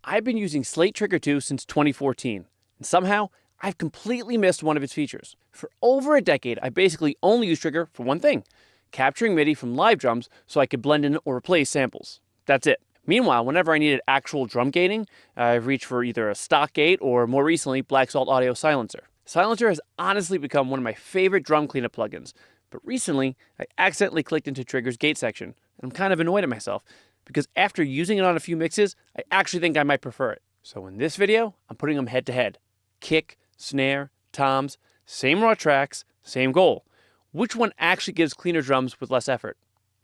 I've been using Slate Trigger 2 since 2014, and somehow I've completely missed one of its features. For over a decade, I basically only used Trigger for one thing: capturing MIDI from live drums so I could blend in or replace samples. That's it. Meanwhile, whenever I needed actual drum gating, I've reached for either a stock gate or, more recently, Black Salt Audio Silencer. Silencer has honestly become one of my favorite drum cleanup plugins, but recently I accidentally clicked into Trigger's gate section, and I'm kind of annoyed at myself, because after using it on a few mixes, I actually think I might prefer it. So in this video, I'm putting them head to head. Kick, snare, toms, same raw tracks, same goal. Which one actually gives cleaner drums with less effort?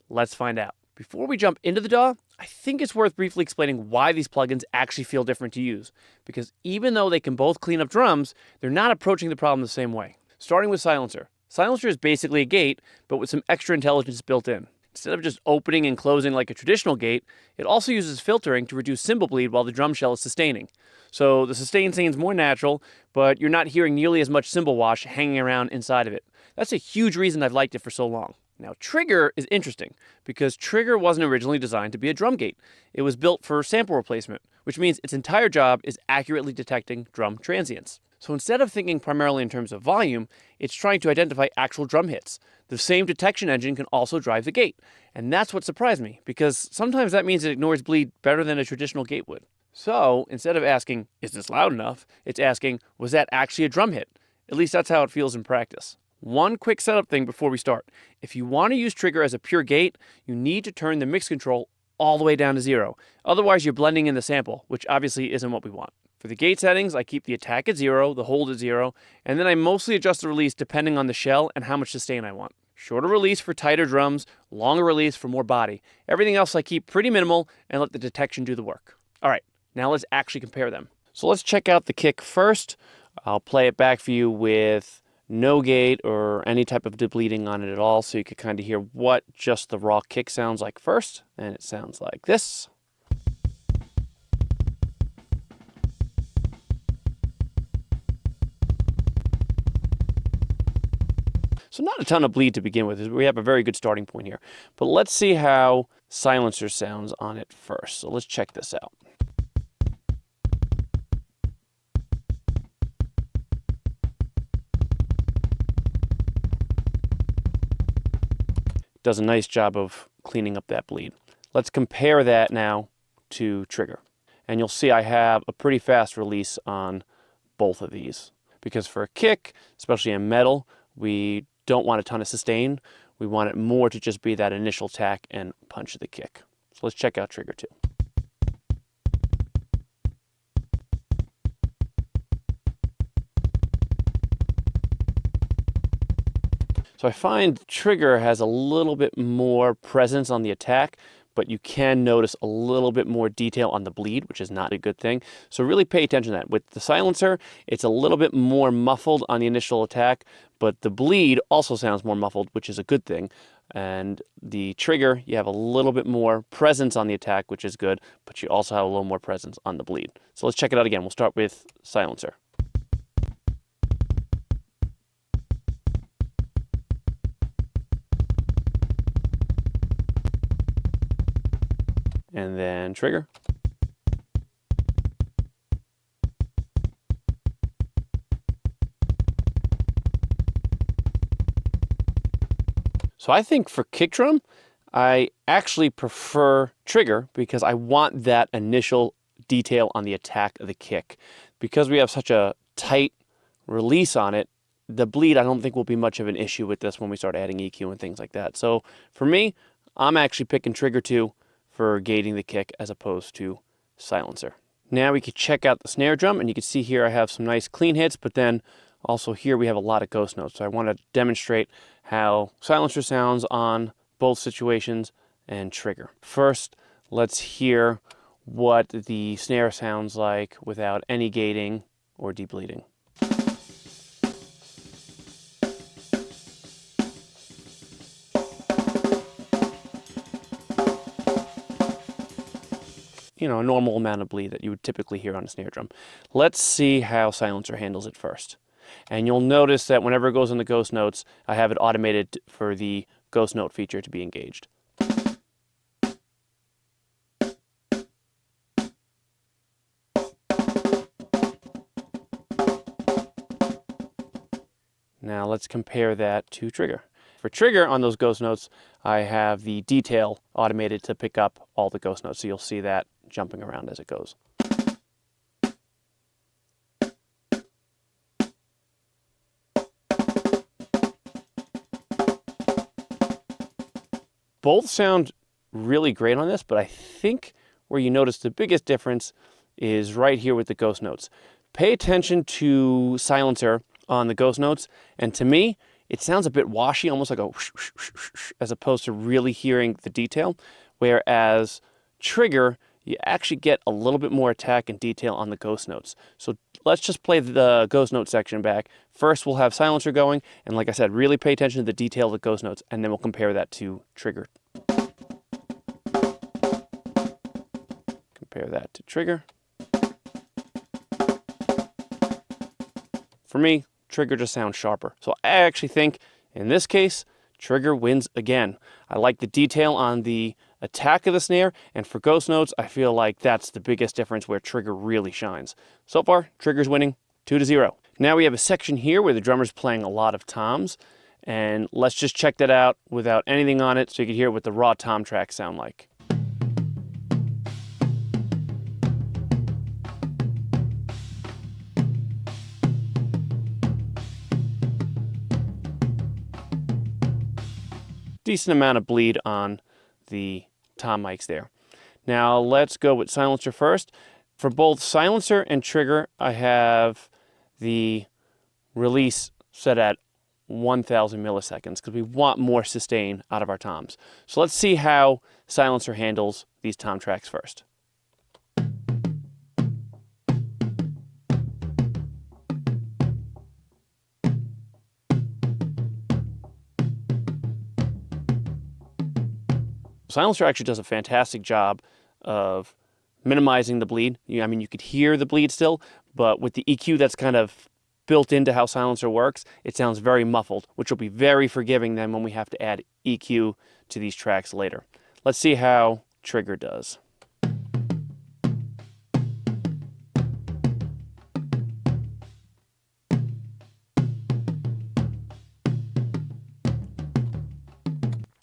Let's find out. Before we jump into the DAW, I think it's worth briefly explaining why these plugins actually feel different to use, because even though they can both clean up drums, they're not approaching the problem the same way. Starting with Silencer. Silencer is basically a gate, but with some extra intelligence built in. Instead of just opening and closing like a traditional gate, it also uses filtering to reduce cymbal bleed while the drum shell is sustaining. So the sustain sounds more natural, but you're not hearing nearly as much cymbal wash hanging around inside of it. That's a huge reason I've liked it for so long. Now, Trigger is interesting because Trigger wasn't originally designed to be a drum gate. It was built for sample replacement, which means its entire job is accurately detecting drum transients. So instead of thinking primarily in terms of volume, it's trying to identify actual drum hits. The same detection engine can also drive the gate. And that's what surprised me, because sometimes that means it ignores bleed better than a traditional gate would. So instead of asking, is this loud enough? It's asking, was that actually a drum hit? At least that's how it feels in practice. One quick setup thing before we start. If you want to use Trigger as a pure gate, you need to turn the mix control all the way down to 0. Otherwise, you're blending in the sample, which obviously isn't what we want. For the gate settings, I keep the attack at 0, the hold at 0, and then I mostly adjust the release depending on the shell and how much sustain I want. Shorter release for tighter drums, longer release for more body. Everything else I keep pretty minimal and let the detection do the work. All right, now let's actually compare them. So let's check out the kick first. I'll play it back for you with no gate or any type of depleting on it at all, so you can kind of hear what just the raw kick sounds like first. And it sounds like this. So not a ton of bleed to begin with. We have a very good starting point here. But let's see how Silencer sounds on it first. So let's check this out. Does a nice job of cleaning up that bleed. Let's compare that now to Trigger. And you'll see I have a pretty fast release on both of these. Because for a kick, especially in metal, we don't want a ton of sustain. We want it more to just be that initial attack and punch of the kick. So let's check out Trigger 2. So I find Trigger has a little bit more presence on the attack, but you can notice a little bit more detail on the bleed, which is not a good thing. So really pay attention to that. With the Silencer, it's a little bit more muffled on the initial attack, but the bleed also sounds more muffled, which is a good thing. And the Trigger, you have a little bit more presence on the attack, which is good, but you also have a little more presence on the bleed. So let's check it out again. We'll start with Silencer. And then Trigger. So I think for kick drum, I actually prefer Trigger because I want that initial detail on the attack of the kick. Because we have such a tight release on it, the bleed I don't think will be much of an issue with this when we start adding EQ and things like that. So for me, I'm actually picking Trigger 2 for gating the kick as opposed to Silencer. Now we can check out the snare drum, and you can see here I have some nice clean hits, but then also here we have a lot of ghost notes. So I want to demonstrate how Silencer sounds on both situations and Trigger. First, let's hear what the snare sounds like without any gating or depleting. You know, a normal amount of bleed that you would typically hear on a snare drum. Let's see how Silencer handles it first. And you'll notice that whenever it goes in the ghost notes, I have it automated for the ghost note feature to be engaged. Now let's compare that to trigger. For trigger on those ghost notes, I have the detail automated to pick up all the ghost notes. So you'll see that jumping around as it goes. Both sound really great on this, but I think where you notice the biggest difference is right here with the ghost notes. Pay attention to silencer on the ghost notes, and to me, it sounds a bit washy, almost like a whoosh, whoosh, whoosh, whoosh, as opposed to really hearing the detail, whereas trigger, you actually get a little bit more attack and detail on the ghost notes. So let's just play the ghost note section back. First, we'll have silencer going, and like I said, really pay attention to the detail of the ghost notes, and then we'll compare that to trigger. Compare that to trigger. For me, trigger just sounds sharper. So I actually think, in this case, trigger wins again. I like the detail on the attack of the snare, and for ghost notes, I feel like that's the biggest difference where trigger really shines. So far, trigger's winning 2-0. Now we have a section here where the drummer's playing a lot of toms, and let's just check that out without anything on it so you can hear what the raw tom tracks sound like. Decent amount of bleed on the tom mics there. Now let's go with silencer first. For both silencer and trigger, I have the release set at 1000 milliseconds because we want more sustain out of our toms. So let's see how silencer handles these tom tracks first. Silencer actually does a fantastic job of minimizing the bleed. I mean, you could hear the bleed still, but with the EQ that's kind of built into how silencer works, it sounds very muffled, which will be very forgiving then when we have to add EQ to these tracks later. Let's see how trigger does.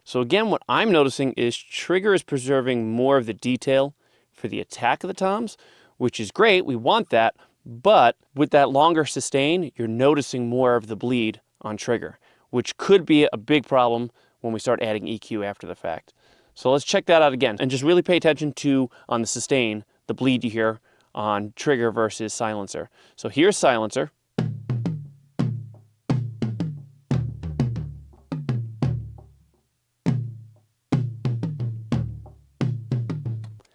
So again, what I'm noticing is trigger is preserving more of the detail for the attack of the toms, which is great, we want that, but with that longer sustain, you're noticing more of the bleed on trigger, which could be a big problem when we start adding EQ after the fact. So let's check that out again, and just really pay attention to, on the sustain, the bleed you hear on trigger versus silencer. So here's silencer.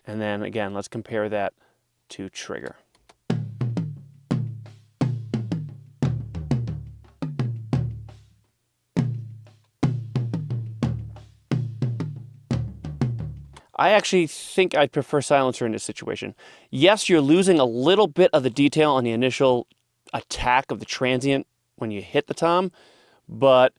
And then again, let's compare that to trigger. I actually think I'd prefer silencer in this situation. Yes, you're losing a little bit of the detail on the initial attack of the transient when you hit the tom, but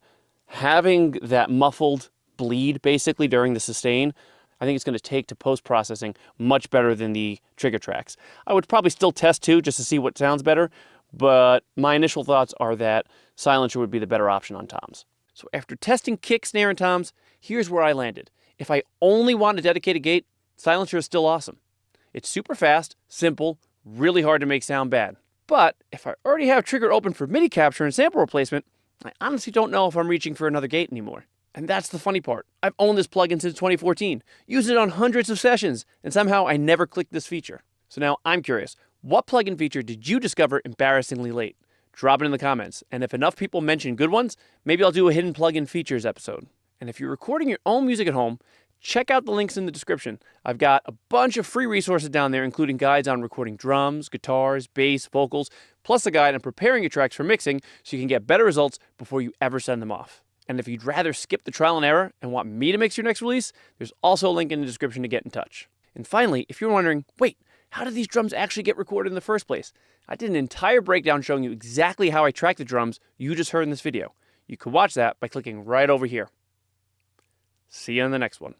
having that muffled bleed basically during the sustain, I think it's going to take to post-processing much better than the trigger tracks. I would probably still test too, just to see what sounds better, but my initial thoughts are that silencer would be the better option on toms. So after testing kick, snare, and toms, here's where I landed. If I only want a dedicated gate, silencer is still awesome. It's super fast, simple, really hard to make sound bad. But if I already have trigger open for MIDI capture and sample replacement, I honestly don't know if I'm reaching for another gate anymore. And that's the funny part. I've owned this plugin since 2014, used it on hundreds of sessions, and somehow I never clicked this feature. So now I'm curious, what plugin feature did you discover embarrassingly late? Drop it in the comments, and if enough people mention good ones, maybe I'll do a hidden plugin features episode. And if you're recording your own music at home, check out the links in the description. I've got a bunch of free resources down there, including guides on recording drums, guitars, bass, vocals, plus a guide on preparing your tracks for mixing so you can get better results before you ever send them off. And if you'd rather skip the trial and error and want me to mix your next release, there's also a link in the description to get in touch. And finally, if you're wondering, wait, how did these drums actually get recorded in the first place? I did an entire breakdown showing you exactly how I track the drums you just heard in this video. You can watch that by clicking right over here. See you in the next one.